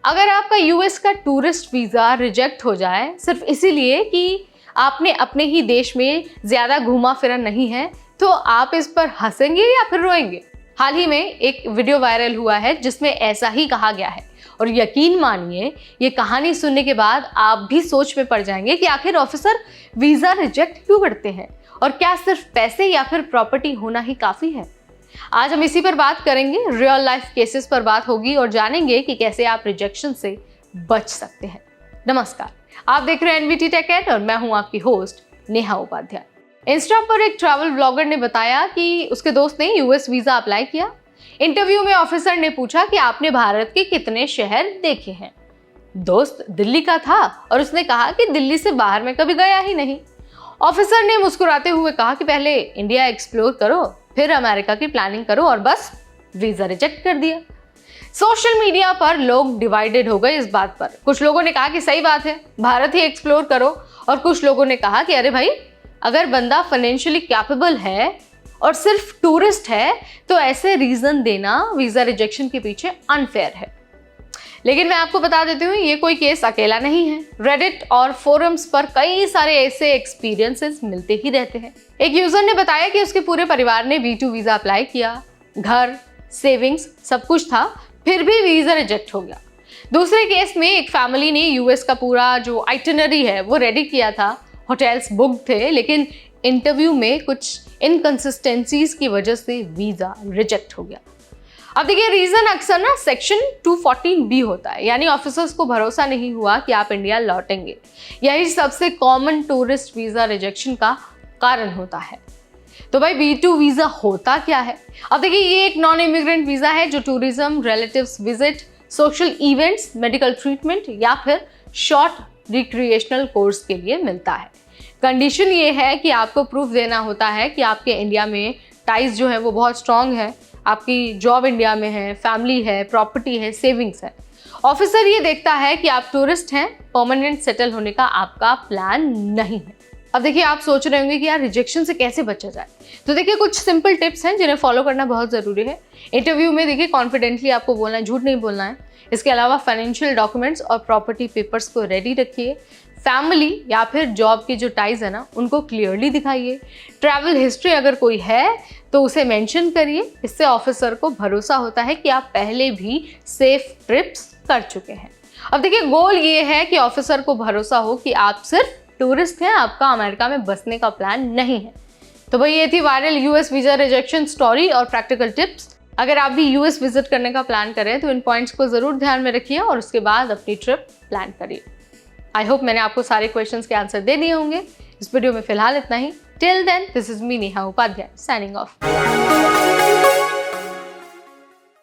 अगर आपका यूएस का टूरिस्ट वीज़ा रिजेक्ट हो जाए सिर्फ इसीलिए कि आपने अपने ही देश में ज़्यादा घूमा फिरा नहीं है, तो आप इस पर हंसेंगे या फिर रोएंगे? हाल ही में एक वीडियो वायरल हुआ है जिसमें ऐसा ही कहा गया है और यकीन मानिए ये कहानी सुनने के बाद आप भी सोच में पड़ जाएंगे कि आखिर ऑफिसर वीज़ा रिजेक्ट क्यों करते हैं और क्या सिर्फ पैसे या फिर प्रॉपर्टी होना ही काफ़ी है। आज हम इसी पर बात करेंगे, रियल लाइफ केसेस पर बात होगी और जानेंगे कि कैसे आप रिजेक्शन से बच सकते हैं। नमस्कार, आप देख रहे हैं एनवीटी टेक एड और मैं हूं आपकी होस्ट नेहा उपाध्याय। इंस्टा पर एक ट्रैवल ब्लॉगर ने बताया कि उसके दोस्त ने यूएस वीजा अप्लाई किया। इंटरव्यू में ऑफिसर ने पूछा कि आपने भारत के कितने शहर देखे हैं। दोस्त दिल्ली का था और उसने कहा कि दिल्ली से बाहर में कभी गया ही नहीं। ऑफिसर ने मुस्कुराते हुए कहा कि पहले इंडिया एक्सप्लोर करो, फिर अमेरिका की प्लानिंग करो, और बस वीजा रिजेक्ट कर दिया। सोशल मीडिया पर लोग डिवाइडेड हो गए इस बात पर। कुछ लोगों ने कहा कि सही बात है, भारत ही एक्सप्लोर करो, और कुछ लोगों ने कहा कि अरे भाई, अगर बंदा फाइनेंशियली कैपेबल है और सिर्फ टूरिस्ट है तो ऐसे रीजन देना वीजा रिजेक्शन के पीछे अनफेयर है। लेकिन मैं आपको बता देती हूँ, ये कोई केस अकेला नहीं है। रेडिट और फोरम्स पर कई सारे ऐसे एक्सपीरियंसेस मिलते ही रहते हैं। एक यूजर ने बताया कि उसके पूरे परिवार ने B2 वीजा अप्लाई किया, घर, सेविंग्स सब कुछ था, फिर भी वीजा रिजेक्ट हो गया। दूसरे केस में एक फैमिली ने यूएस का पूरा जो आइटिनरी है वो रेडी किया था, होटल्स बुक थे, लेकिन इंटरव्यू में कुछ इनकंसिस्टेंसीज की वजह से वीजा रिजेक्ट हो गया। अब देखिए, रीजन अक्सर ना सेक्शन 214B होता है, यानी ऑफिसर्स को भरोसा नहीं हुआ कि आप इंडिया लौटेंगे। यही सबसे कॉमन टूरिस्ट वीजा रिजेक्शन का कारण होता है। तो भाई, B2 वीजा होता क्या है? अब देखिए, ये एक नॉन इमिग्रेंट वीजा है जो tourism, relatives visit, social events, medical treatment या फिर शॉर्ट रिक्रिएशनल कोर्स के लिए मिलता है। कंडीशन ये है कि आपको प्रूफ देना होता है कि आपके इंडिया में टाइज जो है वो बहुत स्ट्रांग है, आपकी जॉब इंडिया में है, फैमिली है, प्रॉपर्टी है, सेविंग्स है। ऑफिसर ये देखता है कि आप टूरिस्ट हैं, परमानेंट सेटल होने का आपका प्लान नहीं है। अब देखिए, आप सोच रहे होंगे कि यार रिजेक्शन से कैसे बचा जाए। तो देखिए, कुछ सिंपल टिप्स हैं जिन्हें फॉलो करना बहुत ज़रूरी है। इंटरव्यू में देखिए, कॉन्फिडेंटली आपको बोलना है, झूठ नहीं बोलना है। इसके अलावा फाइनेंशियल डॉक्यूमेंट्स और प्रॉपर्टी पेपर्स को रेडी रखिए। फैमिली या फिर जॉब की जो टाइज है ना, उनको क्लियरली दिखाइए। ट्रैवल हिस्ट्री अगर कोई है तो उसे मेंशन करिए। इससे ऑफिसर को भरोसा होता है कि आप पहले भी सेफ ट्रिप्स कर चुके हैं। अब देखिए, गोल ये है कि ऑफिसर को भरोसा हो कि आप सिर्फ टूरिस्ट हैं, आपका अमेरिका में बसने का प्लान नहीं है। तो भाई, ये थी viral US visa rejection story और प्रैक्टिकल टिप्स। अगर आप भी यूएस विजिट करने का प्लान करें तो इन पॉइंट्स को जरूर ध्यान में रखिए और उसके बाद अपनी ट्रिप प्लान करिए। आई होप मैंने आपको सारे क्वेश्चंस के आंसर दे दिए होंगे। इस वीडियो में फिलहाल इतना ही। Till then, this is me Neha Upadhyay, signing of.